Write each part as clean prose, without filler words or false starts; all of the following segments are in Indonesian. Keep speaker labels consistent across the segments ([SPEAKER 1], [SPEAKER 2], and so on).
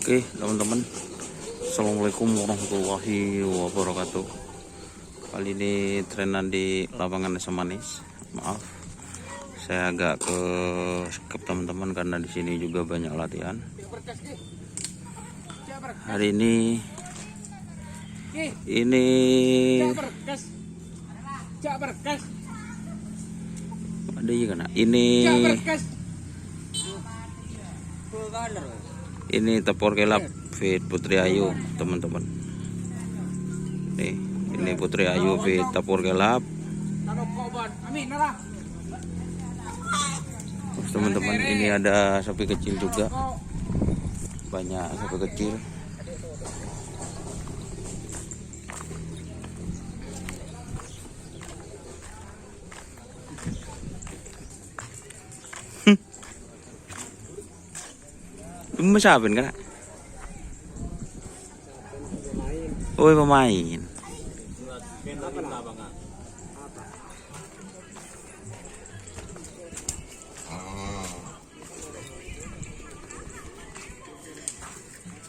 [SPEAKER 1] Oke teman-teman, Assalamualaikum warahmatullahi wabarakatuh. Kali ini trenan di lapangan Desa Manis. Maaf, saya agak ke skip teman-teman karena di sini juga banyak latihan. Hari ini ada juga kan? Ini tepor kelap fit Putri Ayu teman-teman. Ini Putri Ayu fit tepor kelap. Terus teman-teman, ini ada sapi kecil juga. Banyak sapi kecil. Masapin kan? Oh, pemain.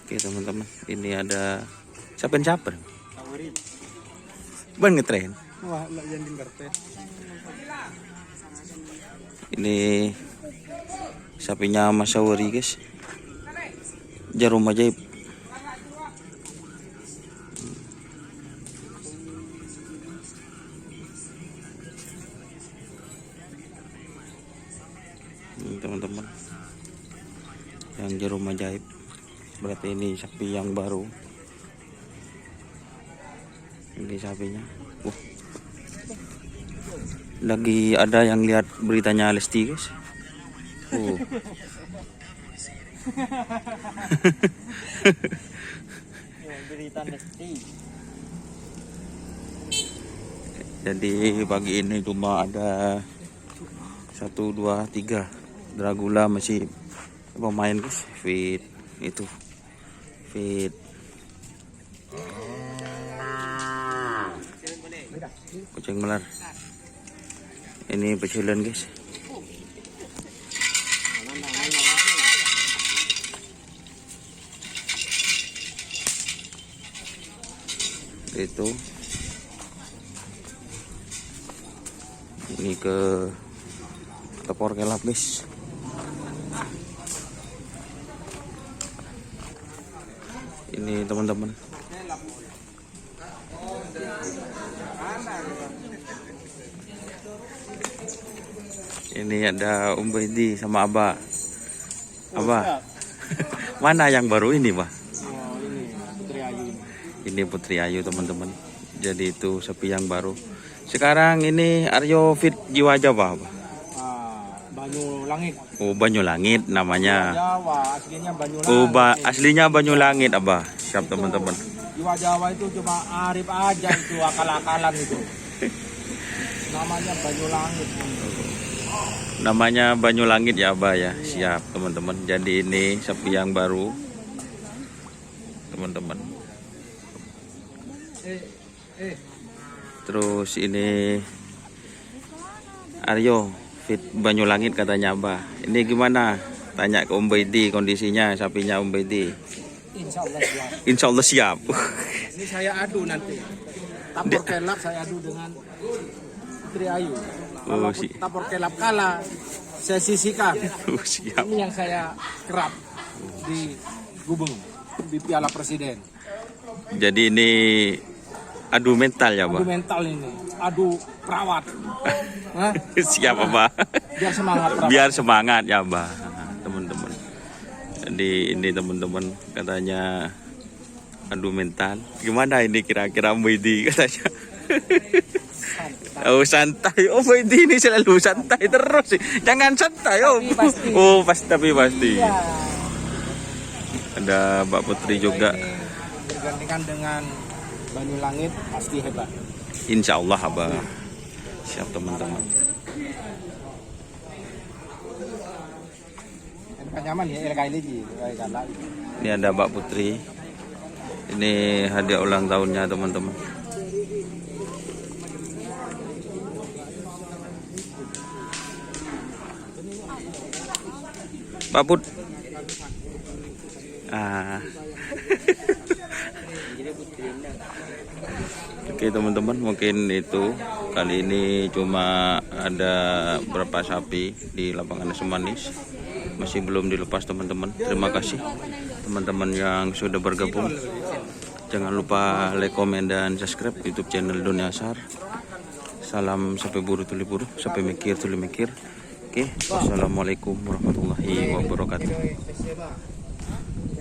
[SPEAKER 1] Oke teman-teman, ini ada siapa? Ban ngetren. Ini sapinya Mas Sawari guys. Jarum ajaib. Teman-teman, yang jarum ajaib berarti ini sapi yang baru. Ini sapinya. Lagi ada yang lihat beritanya Lesti guys. Jadi pagi ini cuma ada 1, 2, 3 Dragula masih pemain guys, fit itu fit. Kucing melar. Ini pecilan guys. Itu ini ke tepor kelap guys. Ini teman-teman, ini ada Baidi sama Abah. Mana yang baru ini Pak? Ini Putri Ayu teman-teman. Jadi itu sapi yang baru. Sekarang ini Aryo fit jiwa Jawa Pak.
[SPEAKER 2] Banyulangit.
[SPEAKER 1] Oh, Banyulangit namanya.
[SPEAKER 2] Jawa, aslinya Banyulangit.
[SPEAKER 1] Oh, aslinya Banyulangit Abah. Siap teman-teman.
[SPEAKER 2] Jiwa Jawa itu cuma Arif aja itu, akal-akalan itu. Namanya Banyulangit.
[SPEAKER 1] Namanya Banyulangit ya Abah ya. Siap teman-teman. Jadi ini sapi yang baru teman-teman. Terus ini Aryo fit Banyulangit katanya Abah. Ini gimana? Tanya ke Baidi kondisinya sapinya Baidi. Insya Allah siap.
[SPEAKER 2] Ini saya adu nanti. Tapor kelap saya adu dengan Putri Ayu. Kalau tapor kelap kalah, saya sisihkan.
[SPEAKER 1] Siap.
[SPEAKER 2] Ini yang saya kerap di Gubeng di Piala Presiden.
[SPEAKER 1] Jadi ini adu mental ya Pak?
[SPEAKER 2] Adu mental ini, adu perawat.
[SPEAKER 1] Siap Pak.
[SPEAKER 2] Biar semangat perawat.
[SPEAKER 1] Biar semangat ya Pak, teman-teman. Jadi ini teman-teman katanya adu mental. Gimana ini kira-kira Baidi katanya? Oh santai, Baidi ini selalu santai terus. Jangan santai
[SPEAKER 2] Pasti.
[SPEAKER 1] Oh tapi pasti.
[SPEAKER 2] Iya.
[SPEAKER 1] Ada Mbak Putri juga.
[SPEAKER 2] Bergandengan dengan Banyulangit pasti hebat.
[SPEAKER 1] Insya Allah Abah. Siap teman-teman.
[SPEAKER 2] Nyaman ya
[SPEAKER 1] Ini ada Mbak Putri. Ini hadiah ulang tahunnya teman-teman. Pak Put, Ah. Oke teman-teman, mungkin itu kali ini cuma ada berapa sapi di lapangan Semanis, masih belum dilepas teman-teman. Terima kasih teman-teman yang sudah bergabung. Jangan lupa like, komen, dan subscribe YouTube channel Doni Ashar. Salam sampai buru tuli buru, sampai mikir tuli mikir. Oke, wassalamualaikum warahmatullahi wabarakatuh.